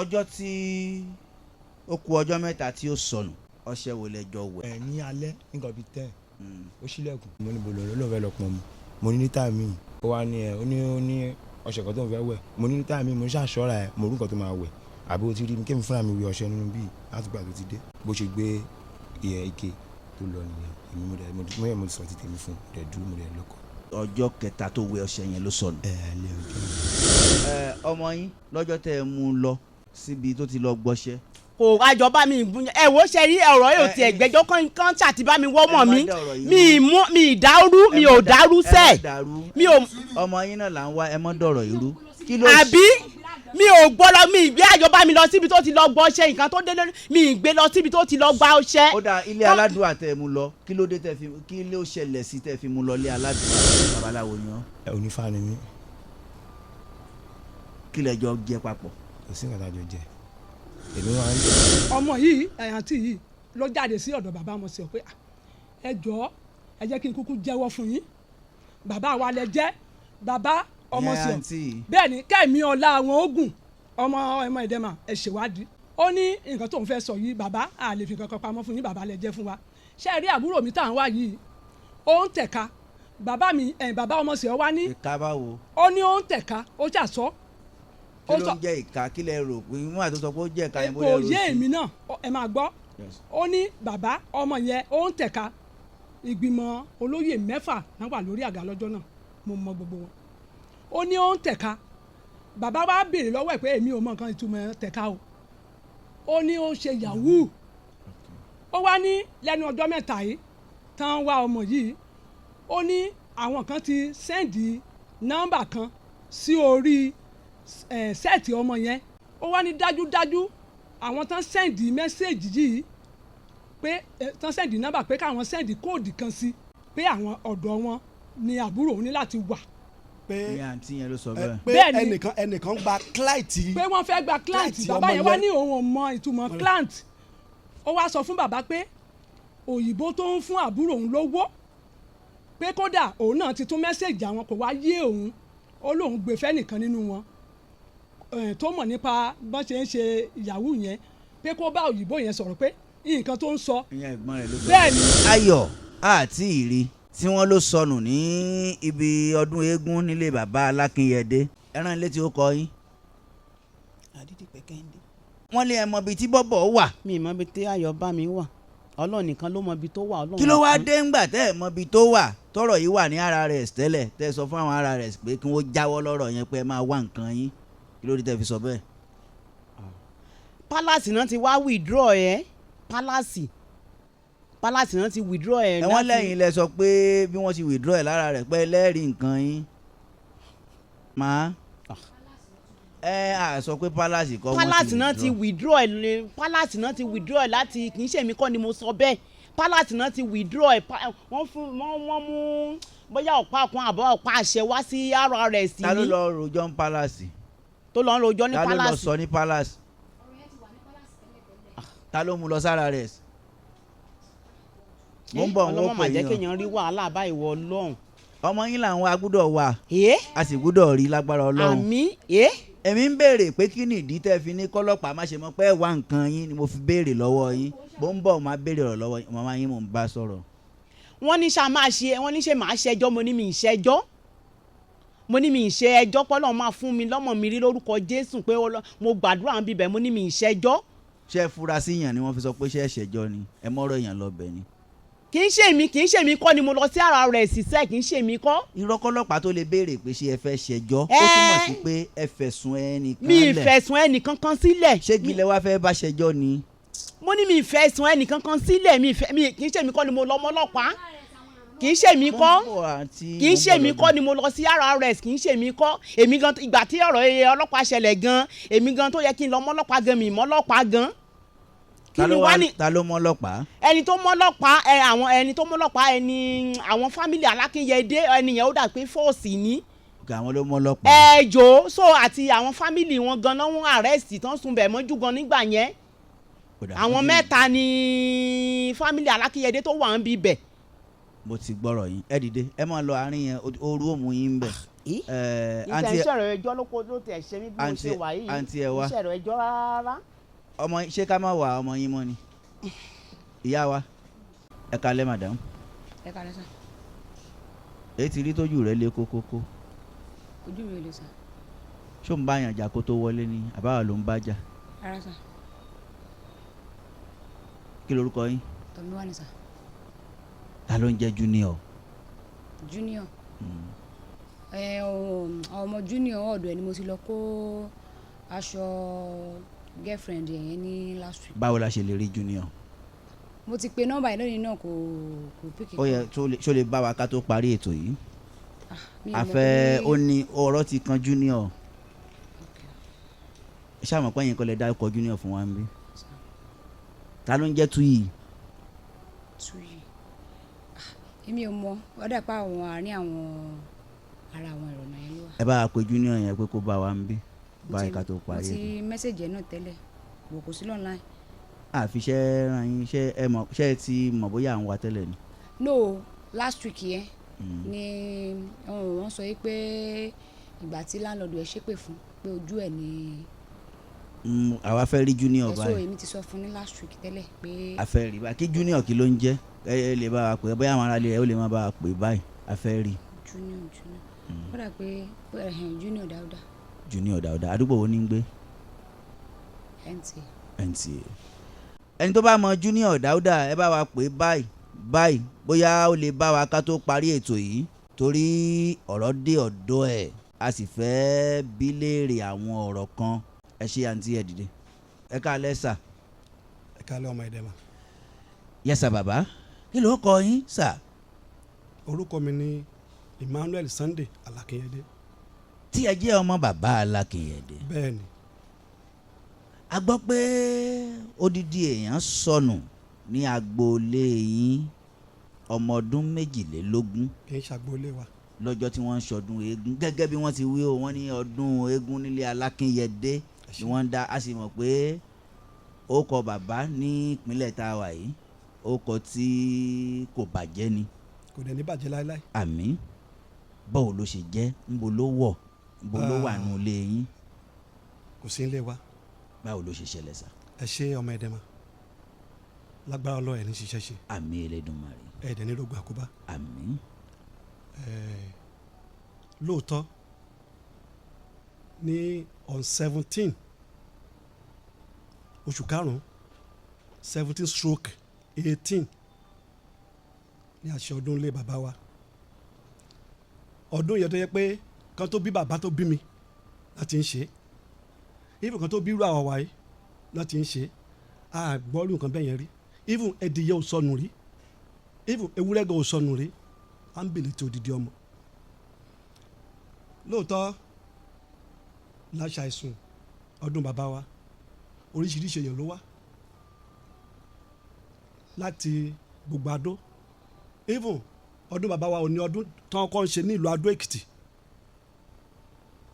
ọjọ́ tí ó kù ọjọ́ mẹ́ta tí ó sọnù ọṣẹ wo lẹjọ wẹ̀. ní alẹ́ nǹkan bíi 10 ó ṣílẹ̀kùn mo ní bolo ló fẹ́ lọ pọn mi mo ní níta mi ó wá ní ó ní ọṣẹ kan tó ń fẹ́ wẹ̀ mo ní níta mi mo ní ṣàṣọ́ra ẹ̀ mo rú nǹkan tó máa wẹ̀ àbí o ti rí mi kémi fúnra mi wẹ̀ ọṣẹ nínú bíi láti gbà tó ti dé bó ṣe gbé ike tó lọ nìyẹn èmi mo sọ ti tèmi fún rẹ̀ dúró mo rẹ̀ lọ́kọ̀. ọjọ́ kẹta tó wẹ̀ ọṣẹ yẹn ló sọnù. lé ọjọ́ ọmọ yín lọ́jọ́ tẹ́ ẹ mú un lọ síbi tó ti lọ gbọ́ṣẹ́. kò àjọba mi ìbúyàn ẹ wo ṣe rí ọ̀rọ̀ yóò tiẹ̀ gbẹ́jọ́ kan ṣàti bá mi wọ́mọ̀ mi ìdárú mi ò dárú sẹ́ẹ̀ mi ò. ọmọ yín náà là ń wá ẹ mọ́ dọ̀rọ̀ irú. àbí mi ò gbọ́dọ̀ mi ìgbé àjọba mi lọ síbi tó ti lọ gbọ́ ọṣẹ nǹkan tó délé mi ìgbé lọ síbi tó ti lọ gba ọṣẹ. ó dà ilé aládùúgbò tẹ́ mú lọ kí ló dé kí ló ṣẹlẹ̀ sí tẹ́ fi mú lọ ilé aládùúgbò babaláwo yan. onífà ni mí. kí lẹjọ jẹ papọ̀. kò sí nǹkan tá a jọ jẹ èmi máa ń jẹ. ọmọ yìí àǹtí yìí ló jáde sí ọ̀dọ̀ bàbá wọn sí ọ pé ẹ jọ̀ọ́ ẹ jẹ́ kí n kúkú jẹ́wọ́ fún yín bàbá wa lẹ jẹ́ bàbá ọmọ sí ọ bẹ́ẹ̀ ni kẹ́mi ọlá àwọn ogun ọmọ ìdẹ́mà ẹ ṣèwádìí ó ní nǹkan tó ń fẹ́ sọ yìí bàbá a lè fi kankan pamọ́ fún yín bàbá lẹ jẹ́ fún wa ṣé ẹ rí àbúrò mi tá à ń wá yìí ó ń tẹ̀ka bàbá ọmọ sí ọ wá ní ìka báwo ó ní ó ń tẹ̀ka ó ṣàṣọ kí ló ń jẹ́ ìka kí lẹ rò pé wọn àti sọ pé ó jẹ́ ìka yẹn bó lẹ rò sí. kò yé èmi náà ẹ máa gbọ́ ó ní bàbá ọmọ yẹn ó ń tẹ̀ka ìgbìmọ̀ olóyè 6 náà wà lórí àga lọ́jọ́ náà mo mọ gbogbo wọn ó ní ó ń tẹ̀ka bàbá wa béèrè lọ́wọ́ ẹ̀ pé èmi ò mọ nǹkan ìtumọ̀ tẹ̀ka o ó ní ó ń ṣe yahoo ó wá ní lẹ́nu ọjọ́ mẹ́ta yìí tán wá ọmọ yìí ó ní àwọn kan ti sẹ́ǹdì nọ́mbà kan sí orí sẹ́ẹ̀tì ọmọ yẹn ó wá ní dájúdájú àwọn tán sẹ́ǹdì mẹ́sẹ̀gì yìí pé tán sẹ́ǹdì nọ́mbà pé káwọn sẹ́ǹdì kóòdì kan sí pé àwọn ọ̀dọ̀ wọn ni àbúrò òun ní láti wà. pé ní àǹtí yẹn ló sọ bẹ́ẹ̀. pé ẹnìkan gba client. pé wọ́n fẹ́ gba client bàbá yẹn wá ní òun ò mọ ìtumọ̀ client ó wá sọ fún bàbá pé òyìnbó tó ń fún àbúrò òun lówó pé kódà òun náà ti tún mẹ́sẹ̀gì àwọn kò wá yé òun ó lóun gbé fẹ́ nìkan nínú wọn tó mọ̀ nípa bọ́n ṣe ń ṣe ìyàwó yẹn pé kó bá òyìnbó yẹn sọ̀rọ̀ pé nǹkan tó ń sọ. ìyẹn ẹ̀gbọ́n rẹ̀ ló sọ. bẹ́ẹ̀ ni. ayọ̀ àti ìrì tí wọ́n ló sọnù ní ibi ọdún eégún nílé bàbá alákínyẹdé ẹran ilé tí ó kọ yín. Adédìpẹ̀ Kẹ́hìndé. wọ́n lé ẹ mọ ibi tí bọ́bọ̀ wà. mi ì mọ ibi tí ayọ̀ bá mi wà Ọlọ́run nìkan ló mọ ibi tó wà. kí ló wá dé ńgbà tẹ́ ẹ̀ mọ ibi tó wà tọ́rọ̀ yìí wà ní RRS tẹ́lẹ̀ tẹ́ ẹ sọ fún àwọn RRS pé kí wọ́n jáwọ́ lọ́rọ̀ yẹn pé ẹ máa wá nǹkan yín kí ló dé tẹ́ fi sọ bẹ́ẹ̀. palace náà ti wá withdraw ẹ palace náà ti withdraw ẹ. wọ́n lẹ́yìn lẹ sọ pé bí wọ́n ti withdraw ẹ lára rẹ̀ pé lẹ́rìí nǹkan yín máa a sọ pé palace kọ́ palace náà ti withdraw ẹ palace náà ti withdraw ẹ láti kì í ṣe èmi kọ́ ni mo sọ bẹ́ẹ̀ palace náà ti withdraw ẹ wọ́n mú bóyá ọ̀pá kan àbọ̀ ọ̀pá àṣẹ wá sí RRS ní. ta ló lọ rojọ́ ní palace. tó lọ rojọ́ ní palace. ta ló lọ sọ ní palace. ta ló mú lọ sí RRS. mo ń bọ̀ wọ́n pè yín o. ọlọ́mọ máa jẹ́ kéèyàn rí wàhálà báyìí wọ Ọlọ́run. ọmọ yín làwọn agbúdọ̀ wà. a sì gbúdọ̀ rí lágbára Ọlọ́run. àmín. èmi ń béèrè pé kí ni ìdí tẹ́ fi ní kọ́lọ́pàá má ṣe mọ̀ pé ẹ wá nǹkan yín ni mo fi béèrè lọ́wọ́ yín bó ń bọ̀ máa béèrè ọ̀rọ̀ lọ́wọ́ yín màmá yín mò ń bá sọ̀rọ̀. wọ́n ní ṣá máa ṣe wọ́n ní ṣe máa ṣẹjọ́ mo ní mi ì ṣẹjọ́ mo ní mi ì ṣe ẹjọ́ pọ́lọ́ máa fún mi lọ́mọ mi rí lórúkọ Jésù pé mo gbàdúrà ń bíbẹ̀ mo ní mi ì ṣẹjọ́. ṣé ẹ fura sí yàn ni wọ́n fi sọ pé ṣé ẹ ṣẹjọ́ ni ẹ mọ́rọ̀ èèyàn lọ bẹ̀ ni. kì í ṣe mi kọ́ ni mo lọ sí RRS ṣiṣẹ́ kì í ṣe mi kọ́. irọ́ kọ́lọ́pàá tó lè béèrè pé ṣé ẹ fẹ́ ṣẹjọ́ ó túmọ̀ sí pé ẹ fẹ̀sùn ẹnìkan lẹ̀. mi ì fẹ̀sùn ẹnìkankan sílẹ̀. ṣé gilẹ̀ wá fẹ́ bá ṣẹjọ́ ni. mo ní mi ì fẹ̀sùn ẹnìkankan sílẹ̀ kì í ṣe mi kọ́ ni mo lọ mọ́ ọlọ́pàá kì í ṣe mi kọ́ ni mo lọ sí RRS kì í ṣe mi kọ́ èmi gan ìgbà tí ọ̀rọ̀ ọlọ́pàá ṣẹlẹ̀ gan èmi gan tó yẹ kí n lọ mọ́ ọlọ́pàá gan mi mọ́ ọlọ́pàá gan. ta ló mọ́ ọlọ́pàá. ẹni tó mọ́ ọlọ́pàá àwọn fámìlì Alákínyẹdé ẹni yẹn ó dà pé fọ́ọ̀sì ni. àwọn ló mọ́ ọlọ́pàá. ẹ̀jọ̀ so àti àwọn fámìlì wọn gan náà wọ́n àrẹ́sì tán sun bẹ̀ mọ́jú gan nígbà yẹn àwọn mẹ́ta ni fámìlì Alákínyẹdé tó wà ń bí bẹ̀. mo ti gbọ́rọ̀ yín ẹ dìde ẹ máa lọ àárín yẹn ooru òmù yín bẹ̀. ìfẹ́ ìṣẹ̀rọ̀ ẹjọ́ ló tẹ̀ ṣe mí bí mo ṣe wà yìí ìṣẹ̀rọ̀ ẹjọ́ rárá. ọmọ ṣé ká má wà ọmọ yín mọ́ ni ìyá wa ẹ kalẹ́ madam. ẹ kalẹ́ sà. èyí ti rí tójú rẹ lé kókókó. ojú mi ò lè sà. ṣó ń bá yàn jà kó tó wọlé ni àbáwá ló ń bá jà. rárá sà. kí lorúkọ yín. Tọ́míwá ni sà. ta ló ń jẹ́ junior. junior. ọmọ junior ọ̀dọ̀ ẹ̀ ni mo ti lọ kó aṣọ girlfriend yẹn ní last week. báwo la ṣe lè rí junior. mo ti pe nọ́mbà yìí lónìí náà kò píkì. ó yẹ ṣó lè bá wa ká tó parí ètò yìí. àfẹ́ ó ní ọ̀rọ̀ ti kan junior. ṣáàmù pẹ́yìn kọ́ lẹ dárúkọ junior fún wa ń bí. ta ló ń jẹ́ Túyì. Túyì èmi ò mọ ọ̀dà pa àwọn àárín àwọn ara àwọn ìrònà yẹn ló wà. ẹ bá a pe junior yẹn pé kó bá wa ń bí báyìí ká tó parí ètò. mo ti mẹ́sẹ̀jì ẹ̀ náà tẹ́lẹ̀ wò kò sí online. àfiṣẹ́ ran yín ṣé ẹ ti mọ̀ bóyá à ń wa tẹ́lẹ̀ ni. no last week yẹn ni wọ́n sọ pé ìgbà tí láńlọ́ọ̀dù ẹ̀ ṣépè fún pé ojú ẹ̀ ni. àwa fẹ́ rí junior báyìí. ẹ̀sọ́ èmi ti sọ fún ní last week tẹ́lẹ̀ pé. a fẹ́ rí bá kí junior kí ló ń jẹ́ ẹ lè bá wa pè é bóyá àwọn aráàlú ẹ ó lè má bá wa pè é báyìí a fẹ́ rí. junior ó dà pé junior Dáúdà. junior Dáúdà àdúgbò wo ní ń gbé. NTA. ẹni tó bá mọ junior Dáúdà ẹ bá wa pè é báyìí bóyá ó lè bá wa ká tó parí ètò yìí torí ọ̀rọ̀ dé ọ̀dọ̀ ẹ̀ a sì fẹ́ bí léèrè àwọn ọ̀rọ̀ kan ẹ ṣe àǹtí ẹ dìde ẹ káalẹ́ sà. ẹ káalẹ́ ọmọ ẹ̀dẹ̀ mà. yẹ́sà bàbá kí ló kọ yín sà. orúkọ mi ni Emmanuel Sunday Alákìnyẹdé. tí ẹ jẹ́ ọmọ bàbá Alákìnyẹdé. bẹ́ẹ̀ni. a gbọ́ pé odidi èèyàn sọnù ní agboolé yín ọmọ ọdún 22. kì í ṣàgboolé wa. lọ́jọ́ tí wọ́n ń ṣọdún eégún gẹ́gẹ́ bí wọ́n ti wí o wọ́n ní ọdún eégún nílé Alákìnyẹdé ni wọ́n ń dá a sì mọ̀ pé ó kọ bàbá ní ìpínlẹ̀ tá a wà yìí ó kọ tí kò bàjẹ́ ni. kò dẹ̀ ní bàjẹ́ láéláé. àmín. báwo ló ṣe jẹ́ ńbo ló wọ̀ ńbo ló wà nù ilé yín. kò sí ilé wa. báwo ló ṣe ṣẹlẹ̀ sá. ẹ ṣe ọmọ ẹ̀dẹ̀ mà lágbára Ọlọ́run ẹ̀ ní ṣiṣẹ́ ṣe. àmín Elédùmarè. ẹ̀dẹ̀ ní rògbò àkóbá. àmín. lóòótọ́ ní on 17 oṣù karùn-ún 17/18 ní àṣẹ ọdún ilé bàbá wa ọdún yẹn tó yẹ pé kan tó bí bàbá tó bí mi láti ń ṣe even kan tó bí irú àwọn wáyé láti ń ṣe àgbọ́rù nǹkan bẹ́ẹ̀ yẹn rí even ẹdìyẹ ò sọnù rí even ewúrẹ́ gan ò sọnù rí à ń bèlè tí odidi ọmọ lóòótọ́ láṣà ìsùn ọdún bàbá wa oríṣiríṣi èèyàn ló wá láti gbogbo Adó even ọdún bàbá wa ò ní ọdún tán kọ́ ń ṣe ní ìlú Adó Èkìtì.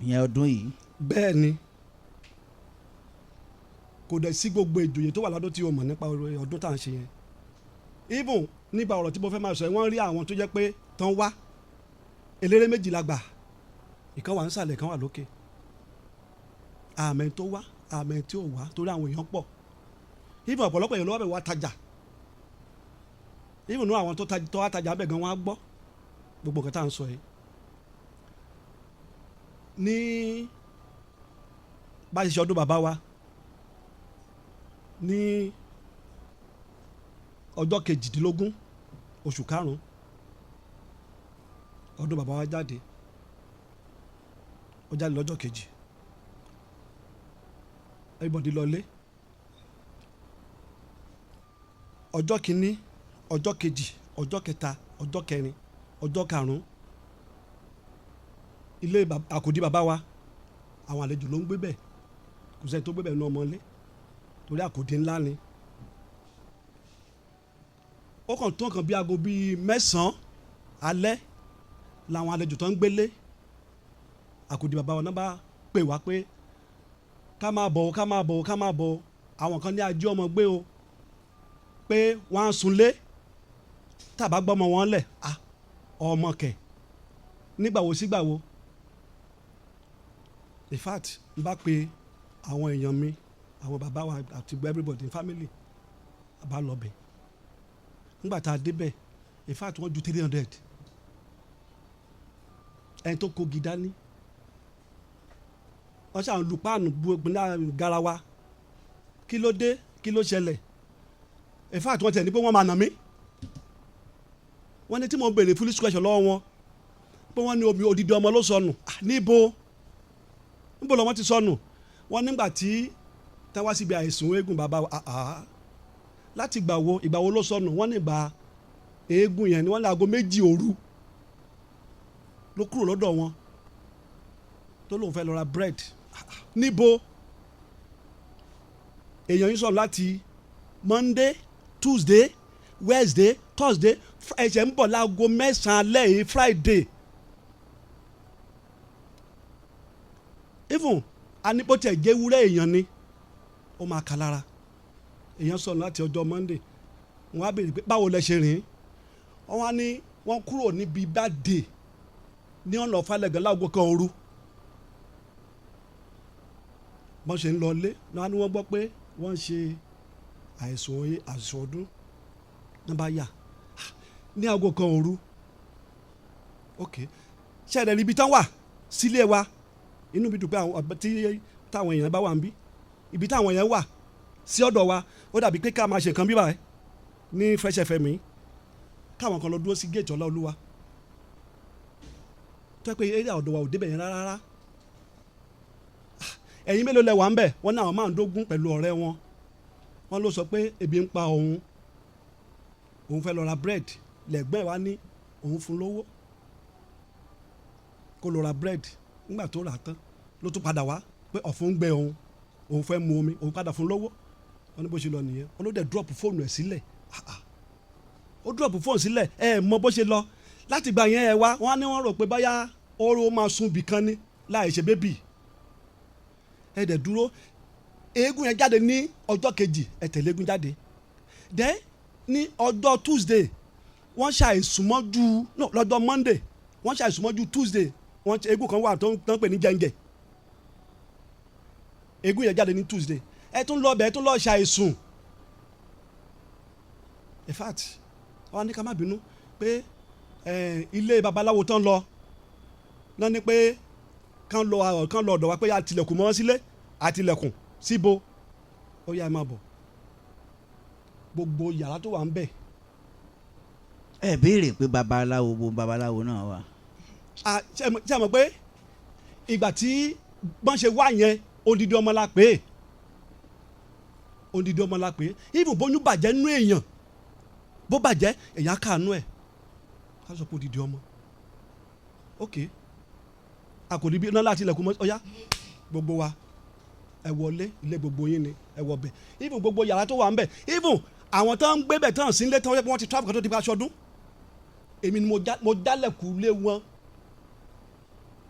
ìyẹn ọdún yìí. bẹ́ẹ̀ ni kò dẹ̀ sí gbogbo ìjòyè tó wà ládó tí o mọ̀ nípa ọdún tá à ń ṣe yẹn even nígbà ọ̀rọ̀ tí mo fẹ́ máa sọ wọ́n rí àwọn tó jẹ́ pé tán wá eléré méjì la gbà ìkan wà ń sàlẹ̀ ìkan wà lókè àmẹ́ tó wá àmẹ́ tí ò wá torí àwọn èèyàn pọ̀ even ọ̀pọ̀lọpọ̀ èèyàn ló wá bẹ̀ wá tajà even náà àwọn tó wá tajà bẹ̀ gan wọ́n á gbọ́ gbogbo nǹkan tá à ń sọ yìí ní bá a ṣe ṣe ọdún bàbá wa ní ọjọ́ 18 oṣù karùn-ún ọdún bàbá wa jáde ó jáde lọ́jọ́ kejì everybody lọlé ọjọ́ kìíní ọjọ́ kejì ọjọ́ kẹta ọjọ́ kẹrin ọjọ́ karùn-ún ilé àkòdí bàbá wa àwọn àlejò ló ń gbé bẹ́ẹ̀ kò sẹ́ni tó gbé bẹ́ẹ̀ ní ọmọlé torí àkòdí ńlá ni ó kàn tó nǹkan bí aago bíi 9 alẹ́ làwọn àlejò tó ń gbélé àkòdí bàbá wa náà bá pè wá pé ká máa bọ̀ ká máa bọ̀ ká máa bọ̀ àwọn kan ní ajé ọmọ gbé o pé wọ́n á sunlé tàbá gbọ́mọ wọn lẹ̀ ọmọ kẹ̀ nígbàwo sígbàwo in fact n bá pe àwọn èèyàn mi àwọn bàbá wa àti everybody in family bá lọ bẹ̀ nígbà tá a débẹ̀ in fact wọ́n ju 300 ẹni tó kogi dání wọ́n ṣàn lu páànù gbogbo garawa kí ló dé kí ló ṣẹlẹ̀ in fact wọ́n tẹ̀ ní pé wọ́n máa nà mí wọ́n ní tí mo béèrè foolish question lọ́wọ́ wọn pé wọ́n ní omi odidi ọmọ ló sọnù níbo lọ́mọ ti sọnù wọ́n nígbà tí táwa síbi àìsùn eégún bàbá wa láti ìgbà wo ló sọnù wọ́n ní ìgbà eégún yẹn ni wọ́n ní aago 2 òru ló kúrò lọ́dọ̀ wọn tó lóun fẹ́ lọ ra bread níbo èèyàn yìí sọ láti Monday Tuesday Wednesday Thursday ẹ̀ṣẹ̀ ń bọ̀ láago 9 alẹ́ yìí Friday even anipotẹ jẹ́wúrẹ́ èèyàn ni ó máa kà lára èèyàn sọnù láti ọjọ́ Monday wọ́n á béèrè pé báwo lẹ ṣe rìn wọ́n wá ní wọ́n kúrò níbi birthday ní ọ̀nà Falẹ̀gàn láago 1 òru wọ́n ṣe ń lọ ilé náà ni wọ́n gbọ́ pé wọ́n ń ṣe àìsùn ọdún náà bá yà ní aago 1 òru ok ṣẹlẹ̀ níbi tán wà sílé wa inú mi dùn pé táwọn èèyàn bá wà ń bí ibi táwọn èèyàn wà sí ọ̀dọ̀ wa ó dàbí pé ká máa ṣe nǹkan bí báyìí ní Fresh FM káwọn kan lọ dúró sí géètì Ọláolúwa tó yẹ pé eré ọ̀dọ̀ wa ò débẹ̀ yẹn rárá ẹ̀yin mélòó lẹ wà ń bẹ̀ wọ́n ní àwọn máa ń dógún pẹ̀lú ọ̀rẹ́ wọn wọ́n ló sọ pé ebi ń pa òun fẹ́ lọ ra bread lẹ́gbẹ́ wa ní òun fún lówó kó lọ ra bread nígbà tó rà tán ló tún padà wá pé ọ̀fun ń gbẹ òun fẹ́ mu omi òun padà fún lówó wọ́n ní bó ṣe lọ nìyẹn wọ́n ló dẹ̀ drop fóònù ẹ̀ sílẹ̀ ó drop fóònù sílẹ̀ mọ bó ṣe lọ láti gbà yẹn wá wọ́n á ní wọ́n rò pé báyà ó máa sún bìkan ní láì ṣe bébì dẹ̀ dúró eégún yẹn jáde ní ọjọ́ kejì tẹ̀lé eégún jáde dẹ́ ní ọjọ́ Tuesday wọ́n ṣàìsùnmọ́jú no lọ́jọ́ Monday wọ́n ṣàìsùnmọ́jú Tuesday wọ́n eégún kan wà tó ń pè ní jẹ́ǹjẹ̀ eégún yẹn jáde ní Tuesday tún lọ bẹ̀ tún lọ ṣàìsùn in fact wọ́n ní ká má bínú pé ilé babaláwo tán lọ náà ni pé kán lọ ọ̀dọ̀ wa pé àtìlẹ̀kùn mọ́ sílé àtìlẹ̀kùn síbo ó yá ẹ máa bọ̀ gbogbo yàrá tó wà ń bẹ̀. ẹ béèrè pé babaláwo náà wà. ṣé ẹ mọ̀ pé ìgbà tí wọ́n ṣe wá yẹn odidi ọmọ la pè é even bóyún bàjẹ́ nú èèyàn bó bàjẹ́ èèyàn kàánú ẹ̀ ká sọ pé odidi ọmọ ok àkòrí bí náà láti ilẹ̀kùn mọ́ ọ̀yá gbogbo wa ẹ wọlé ilé gbogbo yín ni ẹ wọ bẹ̀ even gbogbo yàrá tó wà ń bẹ̀ even àwọn tó ń gbé bẹ̀ tán sí ilé tán wọ́n ti travel kan tó ti bá aṣọ ọdún èmi ni mo dálẹ̀kùn lé wọn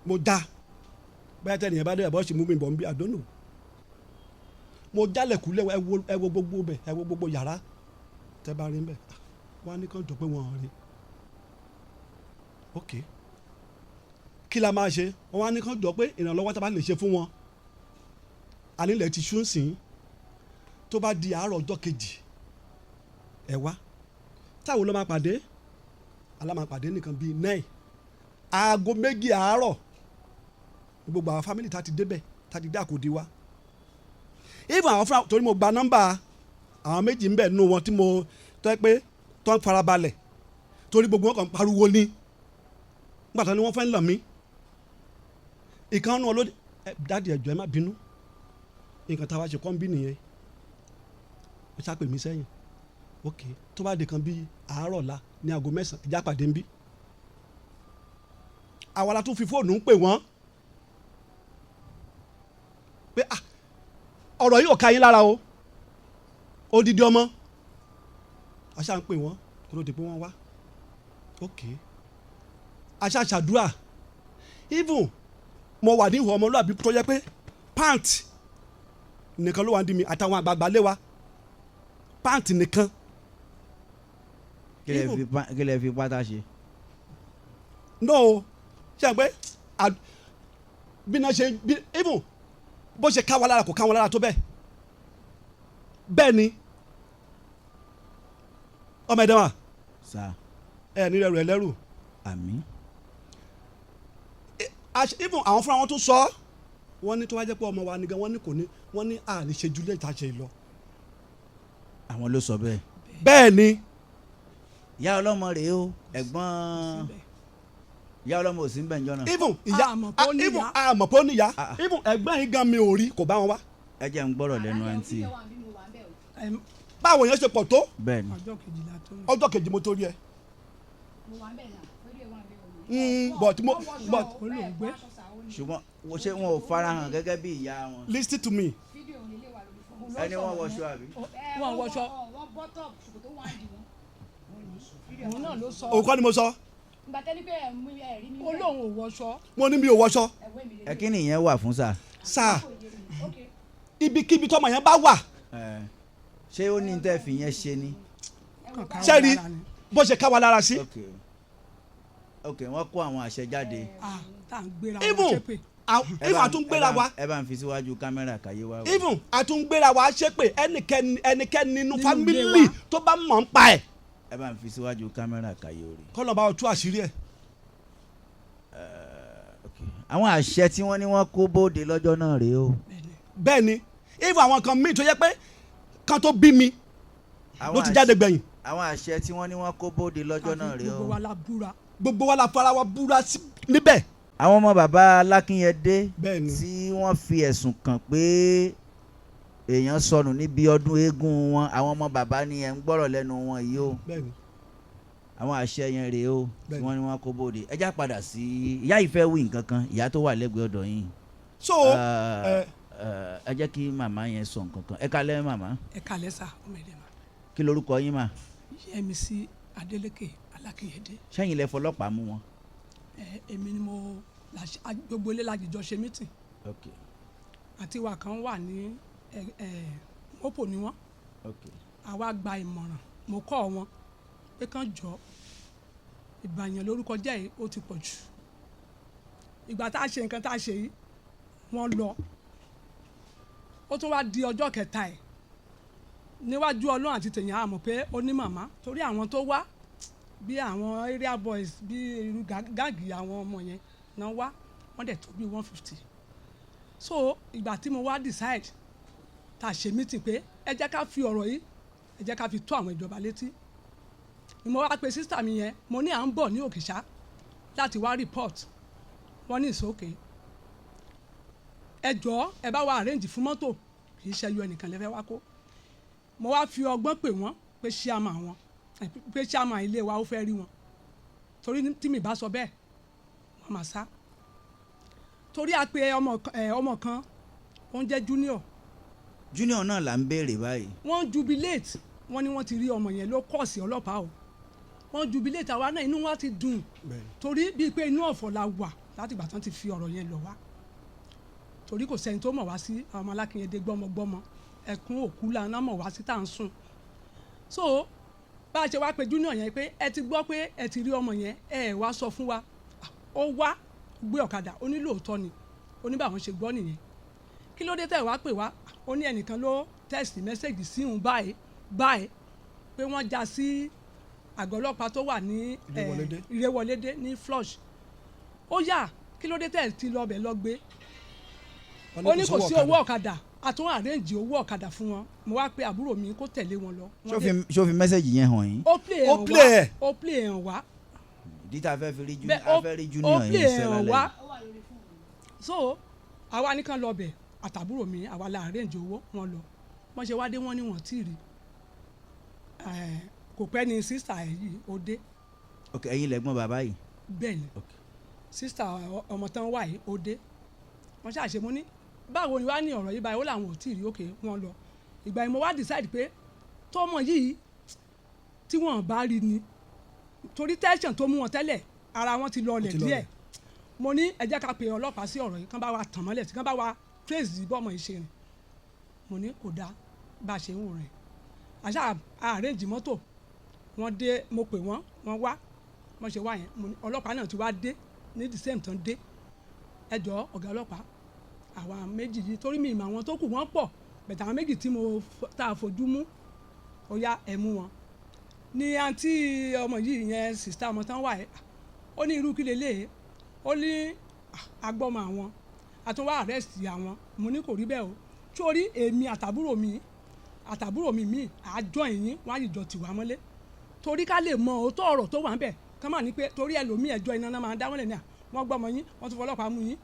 mo dá bẹ́ẹ̀ tẹ́ nìyẹn bá dé ẹ̀ bọ́ ṣe mú mi bọ̀ ń bí àdónù mo dálẹ̀kùn lé wọn ẹ wo gbogbo bẹ̀ ẹ wo gbogbo yàrá tẹ́ bá rí bẹ̀ wọ́n á ní kàn jọ pé wọ́n rí ok kí la máa ṣe wọ́n á ní kàn jọ pé ìrànlọ́wọ́ tá a bá lè ṣe fún wọn ànílẹ̀ ti ṣú sí tó bá di àárọ̀ ọjọ́ kejì ẹ wá táwọn ló máa pàdé alámàpàdé nìkan bíi 9 aago 2 àárọ̀ gbogbo àwọn fámìlì tá ti débẹ̀ tá ti dé àkòdì wa even àwọn fúnra torí mo gba nọ́mbà àwọn méjì ń bẹ nínú wọn tí mo tọ́ pé tó ń farabalẹ̀ torí gbogbo wọn kàn pariwo ní nígbà tó ní wọ́n fẹ́ ń lọ̀ mí ìkànnì olóde dáàdi ẹ̀jọ̀ ẹ má bínú nǹkan tá a wá ṣe kọ́ńbí nìyẹn ó ṣàpè mí sẹ́yìn ok tó bá di kan bíi àárọ̀ la ní aago 9 ìjà pàdé ń bí àwa la tún fi fóònù ń pè wọ́n pé ọ̀rọ̀ yìí ò ká yín lára o odidi ọmọ àṣà ń pè wọ́n kó ló dé pé wọ́n wá ok àṣà ṣàdúrà even mo wà ní ìhò ọmọlúwàbí tó yẹ pé pant nìkan ló wà ń di mi àtàwọn àgbààgbà lé wa pant nìkan. kí lẹ fi pátá ṣe. no ṣe pé bí náà ṣe bí even bó ṣe ká wa lára kò ká wa lára tó bẹ́ẹ̀ bẹ́ẹ̀ ni ọmọ ẹ̀dá wa sá ẹ̀ ní rẹ̀ lẹ́rù àmín. even àwọn fúnra wọn tún sọ wọ́n ní tó wá jẹ́ pé ọmọ wa ni gan wọ́n ní kò ní wọ́n ní àní ṣe jù lẹ́yìn tá a ṣe lọ. àwọn ló sọ bẹ́ẹ̀. bẹ́ẹ̀ ni ìyá ọlọ́mọ rèé o ẹ̀gbọ́n ìyá ọlọ́mọ ò sí ń bẹ̀ ń jọ́nà. even ìyá àmọ̀ pé ó níyà. even àmọ̀ pé ó níyà even ẹ̀gbọ́n yìí gan mi ò rí kò bá wọn wá. ẹ jẹ́ ń gbọ́rọ̀ lẹ́nu àǹtí. báwo yẹn ṣe pọ̀ tó bẹ́ẹ̀ ni ọjọ́ kejìlá tó ń ọjọ́ kejì mo tó rí ẹ. but ó lòún gbé. ṣùgbọ́n ṣé wọn ò farahàn gẹ́gẹ́ bí ìyá wọn. listen to me. ẹni wọ́n wọṣọ àbí. wọ́n wọṣọ. òun náà ló sọ. òun kọ́ ni mo sọ. ó lóun ò wọṣọ. mo ní mi ò wọṣọ. ẹ kí ni ìyẹn wà fún sà. sáà ibikíbi tọmọ yẹn bá wà ṣé ó ní tẹ́ fi yẹn ṣe ni. sẹ́ẹ̀rì bó ṣe ká wa lára sí. ok wọ́n kó àwọn àṣẹ jáde. tá à ń gbéra even wọn ṣépè. even àtúngbéra wa ẹ bá ń fi síwájú kámẹ́rà káyé wa. even àtúngbéra wa ṣépè ẹnikẹ́ni nínú Nínú fámìlì ilé wa. tó bá mọ̀ ń pa ẹ̀ ẹ bá ń fi síwájú kámẹ́rà káyé orí. kọ́nà bá o tú àṣírí ẹ̀. àwọn àṣẹ tí wọ́n ní wọ́n kó bóde lọ́jọ́ náà rèé o. bẹ́ẹ̀ ni even àwọn kan míì tó yẹ pé kan tó bí mi ló ti jáde gbẹ̀yìn. àwọn àṣẹ tí wọ́n ní wọ́n kó bóde lọ́jọ́ náà rèé o. gbogbo wa la búra. gbogbo wa la fara wa búra níbẹ̀. àwọn ọmọ bàbá Alákínyẹdé bẹ́ẹ̀ ni tí wọ́n fi ẹ̀sùn kàn pé èèyàn sọnù níbi ọdún eégún wọn àwọn ọmọ bàbá ni ẹ̀ ń gbọ́rọ̀ lẹ́nu wọn yìí o. bẹ́ẹ̀ ni àwọn àṣẹ yẹn rèé o Bẹ́ẹ̀ tí ni. wọ́n ní wọ́n kó bóde ẹ já padà sí ìyá ìfẹ́ wí nǹkan kan ìyá tó wà lẹ́gbẹ̀ẹ́ ọ̀dọ̀ yín. so ẹ jẹ́ kí màmá yẹn sọ nǹkan kan ẹ kálẹ́ màmá ẹ kalẹ̀ sá ọmọ ẹ̀dẹ̀ ma. kí lorúkọ yín mà. Yẹmisí Adélékè Alákínyẹdé. sẹ́yìn lẹ fọlọ́pàá mú wọn. èmi ni mo gbogbo ilé lajìjọ ṣe mítìn okay àti wa kan wà ní mọ́pò ni wọ́n okay àwa gba ìmọ̀ràn mo kọ́ wọn pé kán jọ ìbàyàn lórúkọ jẹ́ yìí ó ti pọ̀ jù ìgbà tá a ṣe nǹkan tá a ṣe yìí wọ́n lọ ó tún wá di ọjọ́ kẹta ẹ̀ níwájú Ọlọ́run àti tèèyàn àmọ̀ pé ó ní màmá torí àwọn tó wá bí àwọn area boys bí irú gáàgì àwọn ọmọ yẹn náà wá wọ́n dẹ̀ tó bí 150 so ìgbà tí mo wá decide tá a ṣe meeting pé ẹ jẹ́ ká fi ọ̀rọ̀ yìí ẹ jẹ́ ká fi tó àwọn ìjọba létí ni mo wá pe sísítà mi yẹn mo ní à ń bọ̀ ní Òkèṣá láti wá report wọ́n ní ìsókè ẹ jọ̀ọ́ ẹ bá wa arrange fún mọ́tò kì í ṣe ẹyọ ẹnìkan lẹ́fẹ̀ẹ́ wá kó mo wá fi ọgbọ́n pè wọ́n pé ṣíàmà wọn pé ṣíàmà ilé wa ó fẹ́ rí wọn torí tí mi bá sọ bẹ́ẹ̀ wọ́n máa sá torí a pe ọmọ kan ó ń jẹ́ junior junior náà là ń béèrè báyìí. wọ́n jubilate wọ́n ní wọ́n ti rí ọmọ yẹn ló kọ́ọ̀sì ọlọ́pàá o wọ́n jubilate àwa náà inú wa ti dùn torí bíi pé inú ọ̀fọ̀ la wà láti ìgbà tán ti fi ọ̀rọ̀ yẹn lọ wá torí kò sẹ́ni tó mọ̀ wá sí àwọn ọmọ Alákínyẹdé gbọ́mọgbọ́mọ ẹkún òkú la náà mọ̀ wá sí tá à ń sùn so bá a ṣe wá pe junior yẹn pé ẹ ti gbọ́ pé ẹ ti rí ọmọ yẹn ẹ wá sọ fún wa ó wá gbé ọ̀kadà ó ní lóòótọ́ ni ó ní báwọn ṣe gbọ́ nìyẹn kí ló dé tẹ̀ wá pè wá ó ní ẹnìkan ló text message sí òun báyìí pé wọ́n já sí àgọ́ ọlọ́pàá tó wà ní Ìrèwọlédé ní Flush ó yá kí ló dé tẹ̀ ti lọ bẹ̀ lọ gbé ó ní kò sí owó ọ̀kadà àtún àrẹ́ǹjì owó ọ̀kadà fún wọn mo wá pé àbúrò mi kó tẹ̀lé wọn lọ. ṣó fi mẹ́sẹ̀gì yẹn hàn yín. ó play hàn wá. ìdí tá a fẹ́ fi rí junior yẹn sẹ́lá lẹ́yìn. so àwa nìkan lọ bẹ̀ àtàbúrò mi àwa la àrẹ́ǹjì owó wọn lọ wọ́n ṣe wá dé wọ́n ní wọ́n tí ì rí kò pẹ́ ni sísà ẹ̀ yìí ó dé. ok ẹ̀yin lẹ́gbọ́n bàbá yìí. bẹ́ẹ̀ ni sísà ọmọ tán wà yìí ó dé wọ́n ṣàṣe mo ní báwo ni wàá ní ọ̀rọ̀ yìí báyìí ó làwọn ò tí ì rí òkè wọn lọ ìgbà yìí mo wá decide pé tọmọ yìí tí wọ́n bá rí ni torí tẹ́sán tó mú wọn tẹ́lẹ̀ ara wọn ti lọlẹ̀ díẹ̀ mo ní ẹ jẹ́ ká pe ọlọ́pàá sí ọ̀rọ̀ yìí kán bá wa tàn mọ́lẹ̀ sí kán bá wa trace bọ́mọ yìí ṣe rìn mo ní kò dáa bá a ṣe ń wò rìn àṣà àrẹ́ǹjì mọ́tò wọ́n dé mo pè wọ́n wá wọ́n ṣe wá yẹn ọlọ́pàá náà ti wá dé ní the same tán dé ẹjọ́ ọ̀gá ọlọ́pàá àwa méjì yìí torí mi ìmọ̀ àwọn tó kù wọ́n pọ̀ bẹ̀tẹ̀ àwọn méjì tí mo tá a fojú mú ó yá ẹ̀ mú wọn ní àǹtí ọmọ yìí yẹn sista ọmọ tán wà ẹ́ ó ní irú kí lélẹ̀ ó ní agbọ́mọ àwọn àtúnwá àrẹ́sì àwọn mo ní kò rí bẹ́ẹ̀ o sórí èmi àtàbúrò mi míì àjọ ìyín wọ́n á yìí jọ tì wá mọ́lé torí ká lè mọ òótọ́ ọ̀rọ̀ tó wà ń bẹ̀ ká má ní pé torí ẹlòmíì ẹjọ́ iná náà máa ń dáwọ́lẹ̀ ní à wọ́n gbọ́mọ yín wọ́n tún fọlọ́pàá mú yín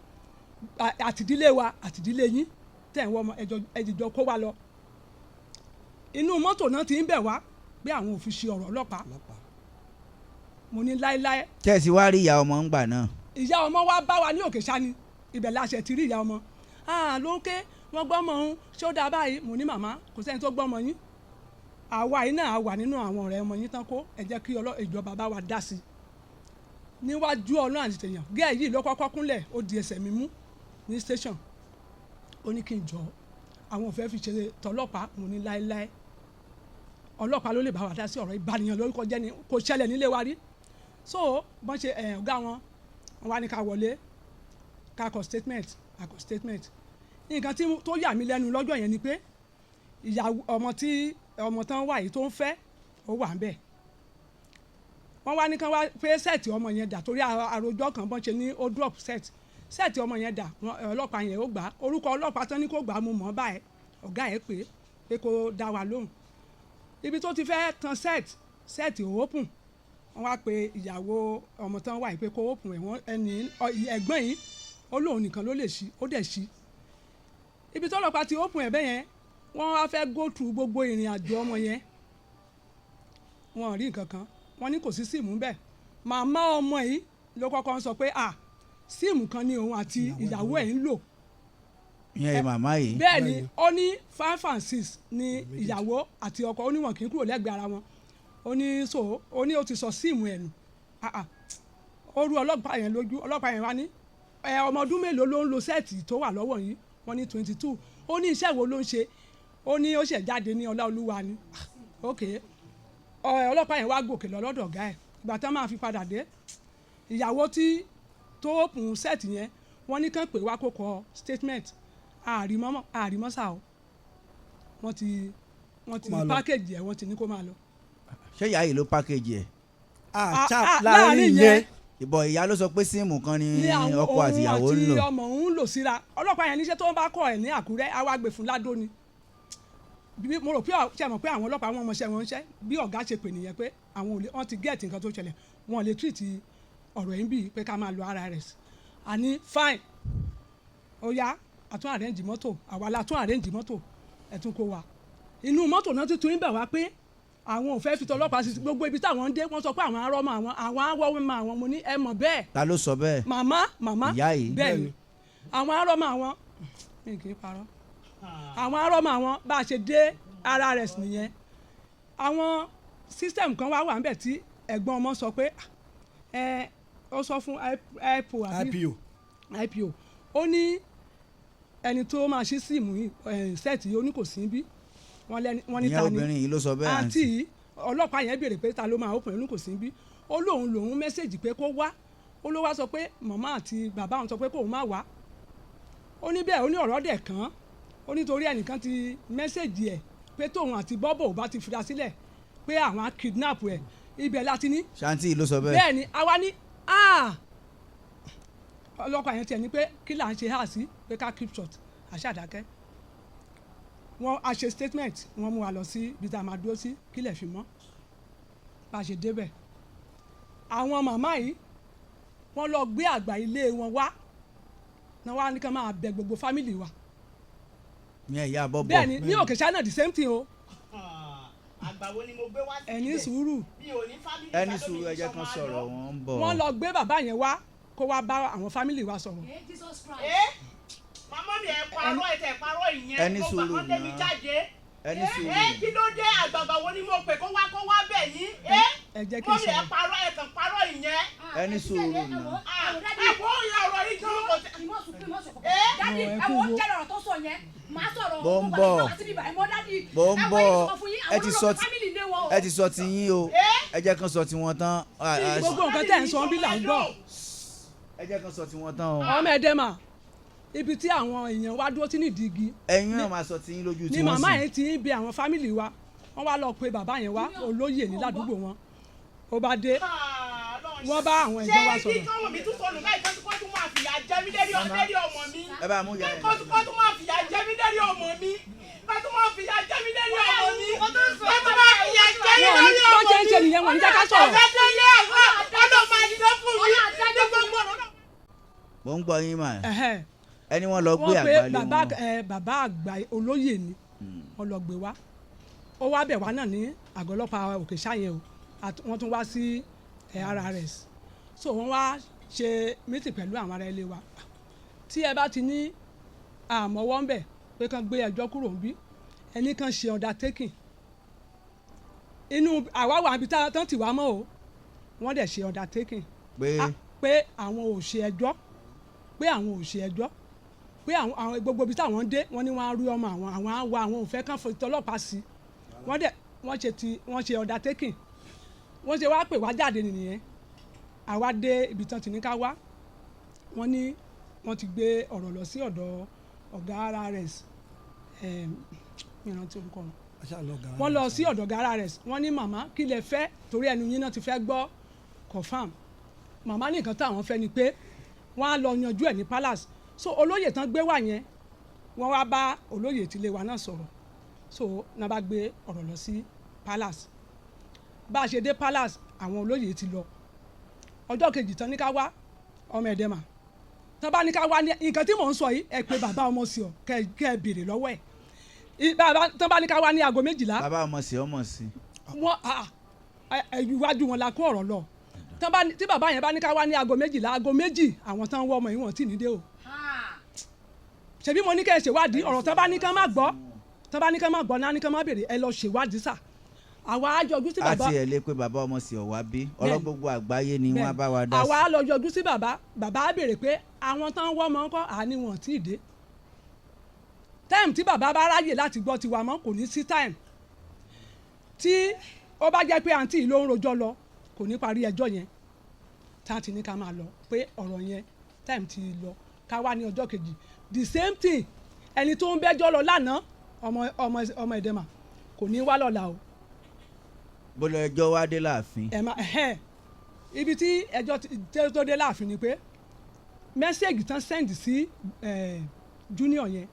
àtìdílé wa àtìdílé yín tẹ̀ ń wọ́ ọmọ ẹjọ́ kó wa lọ inú mọ́tò náà ti ń bẹ̀ wá pé àwọn ò fi ṣe ọ̀rọ̀ ọlọ́pàá mo ní láéláé. tẹ̀sí wá rí ìyá ọmọ ńgbà náà. ìyá ọmọ wa bá wa ní òkè sani ibẹ̀ la ṣe ti rí ìyá ọmọ ló ń ké wọ́n gbọ́mọ òun ṣé ó dáa báyìí mo ní màmá kò sẹ́ni tó gbọ́mọ yín àwa yìí náà wà nínú àwọn ọ̀rẹ́ ọmọ yín tán kó ẹ jẹ́ kí ìjọba bá wa dá sí i níwájú ọlọ́run àti tèèyàn gẹ́ẹ̀ yìí ló kọ́kọ́ kúnlẹ̀ ó di ẹsẹ̀ mi mú ní station ó ní kí n jọ àwọn ò fẹ́ fi ṣe tọlọ́pàá mo ní láéláé ọlọ́pàá ló lè bá wa dá sí ọ̀rọ̀ ìbànìyàn lórúkọ jẹ́ ni kò ṣẹlẹ̀ nílé wa rí so bọ́n ṣe ọ̀gá wọn wá ní ká wọlé ká kọ statement nǹkan tó yà mí lẹ́nu lọ́jọ́ yẹn ni pé ìyàwó ọmọ tán wà yìí tó ń fẹ́ ó wà ń bẹ̀ wọ́n wá ní kán wá pé sẹ́ẹ̀tì ọmọ yẹn dà torí àròjọ kan bọ́n ṣe ní ó drop sẹ́ẹ̀tì ọmọ yẹn dà ọlọ́pàá yẹn ó gbà orúkọ ọlọ́pàá tán ní kó gbà á mo mọ̀ báyẹn ọ̀gá ẹ̀ pé kó dá wa lóhùn ibi tó ti fẹ́ tan sẹ́ẹ̀tì open wọ́n wá pe ìyàwó ọmọ tán wà yìí pé kó open ẹ̀gbọ́n yìí ó lóun nìkan ló lè ṣí ó dẹ̀ ṣí ibi tó ọlọ́pàá ti open ẹ̀bẹ̀ yẹn wọ́n wá fẹ́ go through gbogbo ìrìn àjò ọmọ yẹn wọ́n rí nǹkan kan wọ́n ní kò sí síìmù bẹ́ẹ̀ màmá ọmọ yìí ló kọ́kọ́ sọ pé síìmù kan ni òun àti ìyàwó ẹ̀ ń lò. ìyẹn màmá yìí. bẹ́ẹ̀ ni ó ní 5 and 6 ni ìyàwó àti ọkọ ó ní wọn kì í kúrò lẹ́gbẹ̀ẹ́ ara wọn ó ní ó ti sọ síìmù ẹ̀ nù ó rú ọlọ́pàá yẹn lójú ọlọ́pàá yẹn wá ní ọmọ ọdún mélòó ló ń lo sẹ́ẹ̀tì tó wà lọ́wọ́ yìí wọ́n ní 22 ó ní iṣẹ́ wo ló ń ṣe ó ní ó ṣẹ̀ jáde ní Ọláolúwa ni ok ọlọ́pàá yẹn wá gòkè lọ́dọ̀ ọ̀gá ẹ̀ ìgbà tán máa fi padà dé ìyàwó tó òpin sẹ́ẹ̀tì yẹn wọ́n ní kàn pé wá kó kọ statement àrímọ́sà o wọ́n ti pákéjì ẹ̀ wọ́n ti ní kó máa lọ. ṣé ìyá yìí ló pákéjì ẹ̀. láàrin yẹn ìbọn ìyá ló sọ pé síìmù kan ni ọkọ àti ìyàwó ń lò. òun àti ọmọ òun lò síra ọlọ́pàá yẹn níṣẹ́ tó ń bá kọ́ ẹ̀ ní Àkúrẹ́ àwa gbé fún Ládó ni mo rò pé ṣe mọ̀ pé àwọn ọlọ́pàá wọn mọṣẹ́ wọn ṣẹ́ bí ọ̀gá ṣe pè nìyẹn pé wọ́n ti gẹ́ẹ̀tì nǹkan tó ṣẹlẹ̀ wọn lè tírìtì ọ̀rọ̀ yìí bíi pé ká máa lo RRS àní fine ó yá àtún àrẹ́ǹjì mọ́tò àwa la tún àrẹ́ǹjì mọ́tò ẹ̀tún kó wa inú mọ́tò náà tuntun ń bẹ̀ wá pé àwọn ò fẹ́ fi tọlọ́pàá sí gbogbo ibi táwọn ń dé wọ́n sọ pé àwọn arọ́mọ àwọn awọ́wọ́mọ àwọn mo ní ẹ mọ̀ bẹ́ẹ̀. ta ló sọ bẹ́ẹ̀. màmá ìyá yìí. bẹ́ẹ̀ ni àwọn arọ́mọ àwọn mi kì í parọ́ àwọn arọ́mọ àwọn bá a ṣe dé RRS nìyẹn àwọn system kan wá wà níbẹ̀ tí ẹ̀gbọ́n ọmọ sọ pé ó sọ fún IPO ó ní ẹni tó máa ṣí síìmù sẹ́ẹ̀tì ó ní kò sí bí wọ́n ní ta ni ìyẹn obìnrin yìí ló sọ bẹ́ẹ̀ àǹtí ọlọ́pàá yẹn béèrè pé ta ló máa open ó ní kò sí bí ó lòun mẹ́sẹ̀gì pé kó wá ó ló wá sọ pé màmá àti bàbá òun sọ pé kóun má wá ó ní bẹ́ẹ̀ ó ní ọ̀rọ̀ dẹ̀ kàn án ó nítorí ẹnìkan ti mẹ́sẹ̀gì ẹ̀ pé tóun àti bọ́bọ̀ ò bá ti fira sílẹ̀ pé àwọn á kidnap ẹ̀ ibẹ̀ láti ní. ṣáǹtì ló sọ bẹ́ẹ̀. bẹ́ẹ̀ ni àwa ní ọlọ́pàá yẹn tiẹ̀ ní pé kí là ń ṣe hà sí pé ká keep short àṣàdákẹ́ wọ́n a ṣe statement wọ́n mú wa lọ sí ibi tá a máa dúró sí kílẹ̀ fi mọ́ bá a ṣe débẹ̀ àwọn màmá yìí wọ́n lọ gbé àgbà ilé wọn wá náà wá ní ká máa bẹ gbogbo fámìlì wa. ìyẹn ìyá bọ́bọ̀. bẹ́ẹ̀ ni ní òkè China the same thing o. àgbàwo ni mo gbé wá sí ẹni sùúrù. ẹni sùúrù ẹ jẹ́ kan sọ̀rọ̀ wọn ń bọ̀. wọ́n lọ gbé bàbá yẹn wá kó wá bá àwọn fámìlì wa sọ̀rọ̀. màmá mi ẹ parọ́ ẹ tẹ parọ́ ìyẹn ẹni sùúrù náà ẹni sùúrù. kí ló dé àgbàgbà wo ni mo pè kó wá bẹ̀ yín. ẹ jẹ́ kí n mọ́mí ẹ sọ̀rọ̀. parọ́ ẹ kàn parọ́ ìyẹn. ẹni sùúrù náà. ẹ̀kọ́ ìyá ọ̀rọ̀ yìí kí ló kọ sí. dadi ẹ ẹ kú wo wo. jẹ́rọ̀ ọ̀rọ̀ tó sọ yẹn máa sọ̀rọ̀ Mo ń bọ̀. Mo ń bọ̀. ẹ ẹ ti sọ ti yín o ẹ jẹ́ kan sọ ti wọn tán. gbogbo nǹkan tẹ̀ ń sọ bí là ń gbọ́. ẹ jẹ́ kan sọ tí wọ́n tán o. ọmọ ẹ̀dẹ́mà ibi tí àwọn èèyàn wá dúró sí nídìí igi. ẹ̀yin náà máa sọ tí yín lójú tí wọ́n sì. ni màmá yẹn ti ń bẹ àwọn fámìlì wa wọ́n wá lọ pe bàbá yẹn wá olóyè ní ládùúgbò wọn ó bá dé wọ́n bá àwọn ẹ̀gbọ́n wa sọ̀rọ̀. ṣé kí kọ́mọ mi tún sọnù báyìí kó tún máa fìyà jẹ mí lérí ọmọ mi. ẹ bá mú ìyá yẹn. kó tún máa fìyà jẹ mí lérí ọmọ mi. kó tún máa fìyà jẹ mí lérí ọmọ mi. kó tún máa fìyà jẹ mí lérí ọmọ mi. wọ́n jẹ́ ń ṣe nìyẹn wọ́n ń jẹ́ ká sọ̀rọ̀. ọ̀gá ilé ẹ̀kọ́ ọ̀dọ̀ máa dìde fún mi. mo ń gbọ́ yín mà. ẹni wọ́n lọ gbé wọ́n àgbálẹ̀ pe bàbá àgbà olóyè ni wọ́n lọ gbé wá ó wá bẹ̀ wá náà ní àgọ́ ọlọ́pàá òkè ṣáyẹn o wọ́n tún wá sí RRS so wọ́n wá ṣe mítì pẹ̀lú àwọn ará ilé wa tí ẹ bá ti ní àmọ́wọ́ ń bẹ̀ pé kán gbé ẹjọ́ kúrò ń bí ẹni kan ṣe undertaking inú àwa wà níbi tán tì wá mọ́ o wọ́n dẹ̀ ṣe undertaking pé àwọn ò ṣe ẹjọ́ pé àwọn ò ṣe ẹjọ́ pé àwọn gbogbo ibi táwọn dé wọ́n ní wọ́n á rí ọmọ àwọn á wá àwọn ò fẹ́ kán fi tọlọ́pàá sí wọ́n ṣe undertaking wọ́n ṣe wá pè wá jáde nìyẹn àwa dé ibi tán ti ní ká wá wọ́n ní wọ́n ti gbé ọ̀rọ̀ lọ sí ọ̀dọ̀ ọ̀gá RRS mìíràn tí orúkọ wọn wọ́n lọ sí ọ̀dọ̀ ọ̀gá RRS wọ́n ní màmá kí lẹ fẹ́ torí ẹnu yín náà ti fẹ́ gbọ́ confam màmá ní nǹkan táwọn fẹ́ ni pé wọ́n á lọ yanjú ẹ̀ ní palace so olóyè tán gbé wá yẹn wọ́n wá bá olóyè tilé wa náà sọ̀rọ̀ so náà bá gbé ọ̀rọ̀ lọ sí palace bá a ṣe dé palace àwọn olóyè ti lọ ọjọ́ kejì tán ní ká wá ọmọ ẹ̀dẹ́mà tán bá ní ká wá ní nǹkan tí mò ń sọ yìí ẹ pé bàbá ọmọ sí ọ kẹ ẹ béèrè lọ́wọ́ ẹ̀ tán bá ní ká wá ní aago 12. bàbá ọmọ sí ọmọ sí. wọ́n iwájú wọn la kó ọ̀rọ̀ lọ tí bàbá yẹn bá ní ká wá ní aago 12 aago 2 àwọn tán wọ́ ọmọ yìí wọ́n tì ní dé o ṣebí mo ní kẹ́ ẹ ṣèwádìí ọ̀rọ̀ tán bá ní ká má gbọ́ náà ní ká má béèrè ẹ lọ ṣèwádìí sà àwa á yọjú sí bàbá àti ẹ̀ lé pé bàbá ọmọ sí ọ̀wá bí ọ̀rọ̀ gbogbo àgbáyé ni wọ́n bá wa dá sí. àwa á lọ yọjú sí bàbá á béèrè pé àwọn tán wọ́ ọmọ ńkọ́ àní wọn tí ì dé táìmù tí bàbá bá ráyè láti gbọ́ tiwa mọ́ kò ní sí táìmù tí ó bá jẹ́ pé àǹtí ló ń rojọ́ lọ kò ní parí ẹjọ́ yẹn tá a ti ní ká máa lọ pé ọ̀rọ̀ yẹn táìmù ti lọ ká wá ní ọjọ́ kejì the same thing ẹni tó ń bẹ́jọ́ lọ lánàá ọmọ ẹ̀dẹ́mà kò ní wá lọ́la o. bólú ẹjọ́ wá dé láàfin. ibi tí ẹjọ́ tó dé láàfin ni pé mẹ́sẹ̀gì tán sẹ́ǹdì sí junior yẹn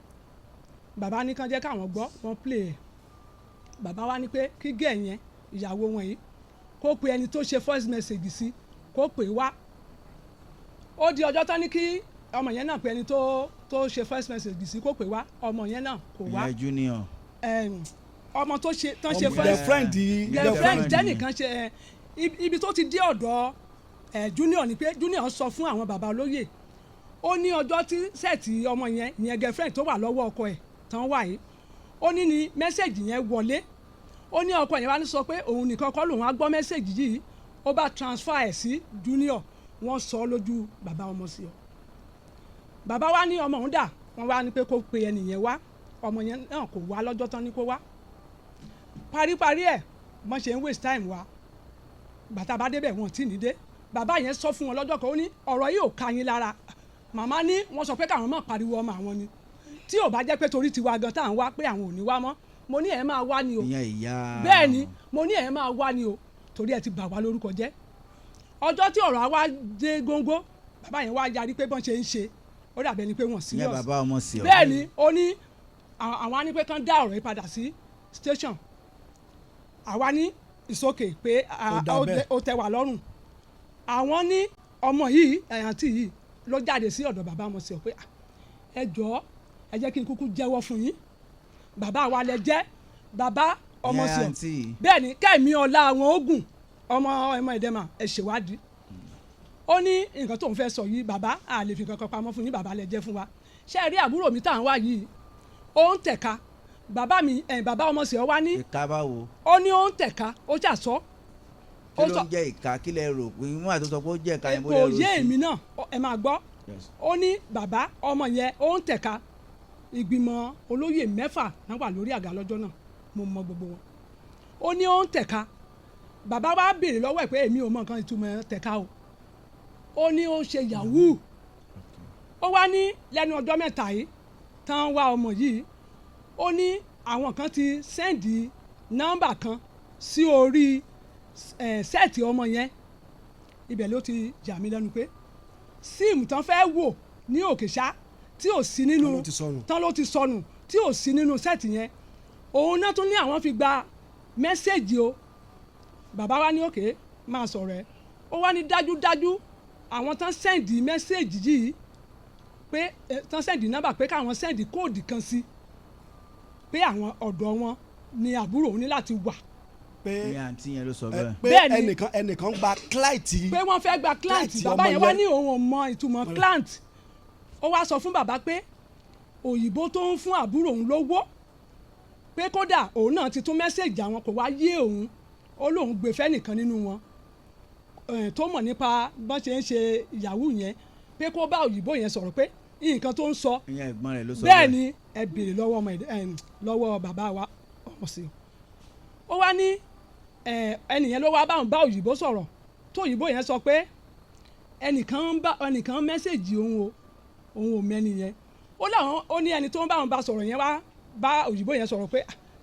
bàbá ní kán jẹ́ káwọn gbọ́ wọ́n play ẹ̀ bàbá wa ní pé kí gẹ̀ yẹn ìyàwó wọn yìí kó pe ẹni tó ṣe voice message sí kó pè wá ó di ọjọ́ tán ní kí ọmọ yẹn náà pe ẹni tó ṣe voice message sí kó pè wá ọmọ yẹn náà kò wá ìyẹn junior ọmọ tó ṣe girlfriend tẹ́nìkan ṣe ibi tó ti dé ọ̀dọ̀ junior ni pé junior sọ fún àwọn bàbá olóyè ó ní ọjọ́ tí sẹ́ẹ̀tì ọmọ yẹn ìyẹn girlfriend tó wà lọ́wọ́ ọkọ ẹ̀ tán wà yìí ó ní ní mẹ́sẹ̀gì yẹn wọlé ó ní ọkọ yẹn wá ní sọ pé òun nìkan kọ́ lòun á gbọ́ mẹ́sẹ̀gì yìí ó bá transfer ẹ̀ sí junior wọ́n sọ lójú bàbá ọmọ sí ọ bàbá wa ní ọmọ òun dà wọ́n wá ní pé kó pe ẹnìyẹn wá ọmọ yẹn náà kò wá lọ́jọ́ tán ní kó wá paríparí ẹ̀ wọ́n ṣe ń waste time wa bàtà bá débẹ̀ wọn tí ní dé bàbá yẹn sọ fún wọn lọ́jọ́ kan ó ní ọ̀rọ̀ yìí ò ka yín lára màmá ní wọ́n sọ pé káwọn máa pariwo ọmọ àwọn ni tí ò bá jẹ́ pé torí tiwa gan tá à ń wá pé àwọn ò ní wá mọ́ mo ní ẹ̀ máa wá ni o bẹ́ẹ̀ ni mo ní ẹ̀ máa wá ni o torí ẹ̀ ti bà wá lórúkọ jẹ́ ọjọ́ tí ọ̀rọ̀ àwa dé góńgó bàbá yẹn wá yarí pé bọ́n ṣe ń ṣe ó dàbẹ̀ ni pé wọ́n serious bẹ́ẹ̀ ni ó ní àwọn á ní pé kán dá ọ̀rọ̀ yìí padà sí station àwa ní ìsókè pé ó tẹ́ wà lọ́rùn àwọn ní ọmọ yìí àǹtí yìí ló jáde sí ọ̀dọ̀ bàbá ọmọ sí ọ pé ẹ jọ̀ọ́ ẹ jẹ́ kí n kúkú jẹ́wọ́ fún yín bàbá wa lẹ jẹ́ bàbá ọmọ sí ọ bẹ́ẹ̀ ni kẹ́mi ọlá àwọn ogun ọmọ ìdẹ́mà ẹ ṣèwádìí ó ní nǹkan tó ń fẹ́ sọ yìí bàbá a lè fi kankan pamọ́ fún yín bàbá lẹ jẹ́ fún wa ṣé ẹ rí àbúrò mi tá à ń wá yìí ó ń tẹ̀ka bàbá mi bàbá ọmọ sí ọ wá ní ìka báwo ó ní ó ń tẹ̀ka ó jà sọ kí ló ń jẹ́ ìka kí lẹ rò pé wọ́n àti sọ pé ó jẹ́ ìka yẹn bó lẹ rò sí. kò yé èmi náà ẹ máa gbọ́ ó ní bàbá ọmọ yẹn ó ń tẹ̀ka ìgbìmọ̀ olóyè 6 náà wà lórí àga lọ́jọ́ náà mo mọ gbogbo wọn ó ní ó ń tẹ̀ka bàbá wa béèrè lọ́wọ́ ẹ̀ pé èmi ò mọ nǹkan ìtumọ̀ tẹ̀ka o ó ní ó ń ṣe yahoo ó wá ní lẹ́nu ọjọ́ mẹ́ta yìí tán wá ọmọ yìí ó ní àwọn kan ti sẹ́ǹdì nọ́mbà kan sí orí sẹ́ẹ̀tì ọmọ yẹn ibẹ̀ ló ti jà mí lẹ́nu pé síìmù tán fẹ́ wò ní òkèṣá tí ò sí nínú tán ló ti sọnù tí ò sí nínú sẹ́ẹ̀tì yẹn òun náà tún ní àwọn fi gba mẹ́sẹ̀gì o bàbá wa ní òkè máa sọ̀rọ̀ ẹ̀ ó wá ní dájúdájú àwọn tán sẹ́ǹdì mẹ́sẹ̀gì yìí pé tán sẹ́ǹdì nọ́mbà pé káwọn sẹ́ǹdì kóòdì kan sí pé àwọn ọ̀dọ́ wọn ni àbúrò òun ní láti wà. pé ní àǹtí yẹn ló sọ bẹ́ẹ̀. pé Bẹ́ẹ̀ni. ẹnìkan gba client. pé wọ́n fẹ́ gba client bàbá yẹn wá ní òun ò mọ ìtumọ̀ client ó wá sọ fún bàbá pé òyìnbó tó ń fún àbúrò òun lówó pé kódà òun náà ti tún mẹ́sẹ̀gì àwọn kò wá yé òun ó lóun gbé fẹ́nìkan nínú wọn tó mọ̀ nípa bọ́n ṣe ń ṣe yahoo yẹn pé kó bá òyìnbó yẹn sọ̀rọ̀ pé nǹkan tó ń sọ ìyẹn ẹ̀gbọ́n rẹ̀ ló sọ bẹ́ẹ̀ ni ẹ béèrè lọ́wọ́ bàbá wa ọmọ sí i ó wá ní ẹnìyẹn ló wá bá òyìnbó sọ̀rọ̀ tó òyìnbó yẹn sọ pé ẹnìkan mẹ́sẹ̀gì òun ò mẹ́ni yẹn ó ní ẹni tó ń bá òun bá sọ̀rọ̀ yẹn wá bá òyìnbó yẹn sọ̀rọ̀ pé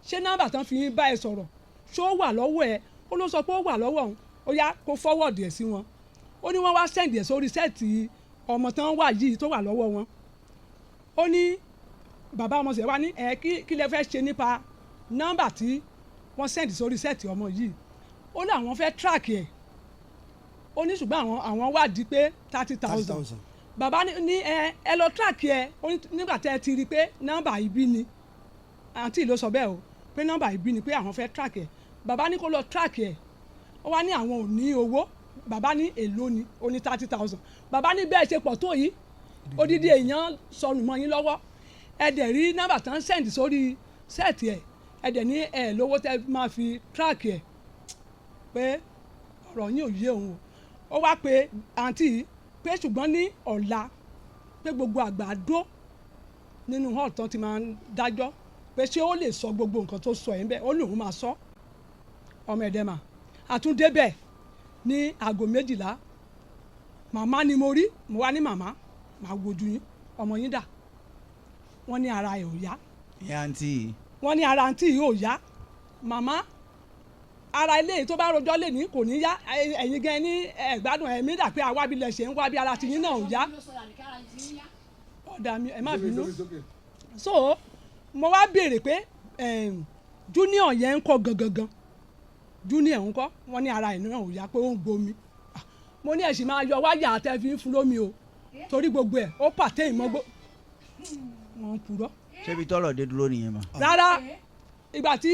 ṣé nọ́mbà tán fi bá ẹ sọ̀rọ̀ ṣó wà lọ́wọ́ ẹ ó ló sọ pé ó wà lọ́wọ́ òun ó yá kó fọ́wọ́dì ẹ̀ sí wọn ó ní wọ́n wá sẹ́ǹdì ẹ̀ sórí sẹ́ẹ̀tì ọmọ tán wà yìí tó wà lọ́wọ́ wọn ó ní bàbá ọmọ sẹ̀ wá ní kí lẹ fẹ́ ṣe nípa nọ́mbà tí wọ́n sẹ́ǹdì sórí sẹ́ẹ̀tì ọmọ yìí ó ní àwọn fẹ́ tíráàkì ẹ̀ ó ní ṣùgbọ́n àwọn wádìí pé 30,000 bàbá ní ẹ lọ tíráàkì ẹ nígbà tẹ́ ẹ ti rí i pé nọ́mbà ibi ni àǹtí ló sọ bẹ́ẹ̀ o pé nọ́mbà ibi ni pé àwọn fẹ́ tíráàkì ẹ bàbá ní kó lọ tíráàkì ẹ ó wá ní àwọn ò ní owó bàbá ní èlò ni ó ní 30,000 bàbá ní bẹ́ẹ̀ ṣe pọ̀ tó yìí odidi èèyàn sọnù mọ́ yín lọ́wọ́ ẹ dẹ̀ rí nọ́mbà tán sẹ́ǹdì sórí sẹ́ẹ̀tì ẹ̀ ẹ dẹ̀ ní ẹ lówó tẹ́ máa fi tíráàkì ẹ̀ pé ọ̀rọ̀ yín ò yé òun ó wá pé àǹtí pé ṣùgbọ́n ní ọ̀la pé gbogbo àgbàdo nínú hall tán ti máa ń dájọ́ pé ṣé ó lè sọ gbogbo nǹkan tó sọ ẹ̀ ń bẹ́ẹ̀ ó lóun máa sọ ọmọ ẹ̀dẹ́mà àtúndébẹ̀ ní aago 12 màmá ni mo rí mo wá ní màmá màá wojú yín ọmọ yín dà wọ́n ní ara ẹ̀ ò yá ìyá àǹtí yìí. wọ́n ní ara àǹtí yìí ò yá màmá ara ilé yìí tó bá rojọ́ lé ní kò ní yá ẹ̀yin gan ní ẹ̀gbádùn ẹ̀mí dà pé àwa bí lẹ ṣe ń wá bí ara tiyín náà ò yá ọ̀dà mi ẹ̀ má bínú so mo wá béèrè pé junior yẹn ń kọ́ gangan junior ń kọ́ wọ́n ní ara ẹ̀ náà ò yá pé ó ń gbomi mo ní ẹ̀sìn máa yọ wáyà àtẹ̀fín fún lómi o torí gbogbo ẹ̀ ó pàtẹ́ ìmọ̀gbó wọn ń purọ́. ṣébi tọrọ dé dúró nìyẹn ma. rárá ìgbà tí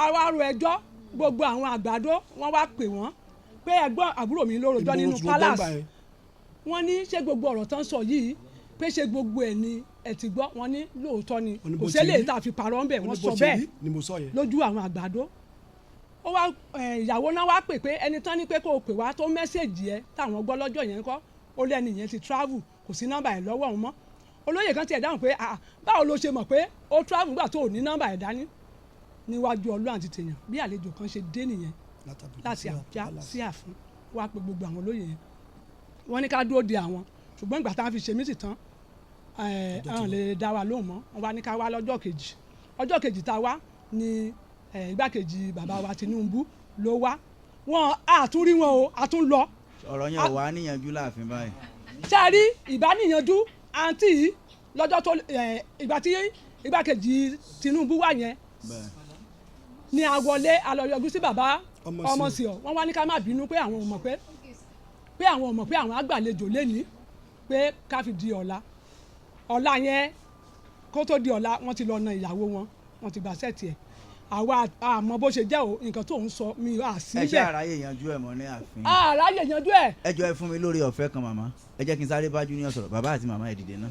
àwa ro ẹjọ́ gbogbo àwọn àgbàdo wọ́n wá pè wọ́n pé ẹ̀gbọ́n àbúrò mi ló rojọ́ nínú palace wọ́n ní ṣé gbogbo ọ̀rọ̀ tán sọ yìí pé ṣé gbogbo ẹ̀ ni ẹ ti gbọ́ wọ́n ní lóòótọ́ ni kò sẹ́lẹ̀ tá a fi parọ́ ńbẹ̀ wọ́n sọ bẹ́ẹ̀ lójú àwọn àgbàdo ó wá ìyàwó náà wá pè pé ẹni tán ní pé kó o pè wá tó mẹ́sẹ̀gì ẹ táwọn gbọ́ lọ́jọ́ yẹn kọ́ ó lẹ́ni yẹn ti travel kò sí nọ́mbà ẹ̀ lọ́wọ́ òun mọ́ olóyè kan tiẹ̀ dáhùn pé báwo ló ṣe mọ̀ pé ó travel gbà tó ò ní nọ́mbà ẹ̀ dání níwájú ọlọ́run àti tèèyàn bí àlejò kan ṣe dé nìyẹn láti Àbújá sí ààfin wá pé gbogbo àwọn olóyè yẹn wọ́n ní ká dúró de àwọn ṣùgbọ́n ìgbà táwọn fi ṣe mítì tán àwọn lè dá wa lóhùn mọ́ wọ́n wá ní ká wá ọjọ́ kejì tá a wá ní igbákejì bàbá wa Tinubu ló wá wọn àtúrí wọn o àtún lọ. ọ̀rọ̀ yẹn ò wá níyanjú láàfin báyìí. ṣé a rí ìbáníyanjú àǹtí lọ́jọ́ tó ìgbà tí igbákejì Tinubu wà yẹn ní àwọlé alọ́yọ̀gùn sí bàbá ọmọ sí ọ wọ́n wá ní ká má bínú pé àwọn ò mọ̀ pé àwọn àgbàlejò lẹ́ni pé ká fi di ọ̀la yẹn kó tó di ọ̀la wọ́n ti lọ na ìyàwó wọ́n ti gbà sẹ́ẹ̀tì ẹ̀ àwa àmọ́ bó ṣe jẹ́ o nǹkan tó ń sọ mi à sí bẹ́ẹ̀. ẹ ṣe àráyè yanjú ẹ mọ ní ààfin. àráyè yanjú ẹ. ẹ jọ ẹ fún mi lórí ọ̀fẹ́ kan màmá ẹ jẹ́ kí n sáré bá junior sọ̀rọ̀ bàbá àti màmá ẹ dìde náà.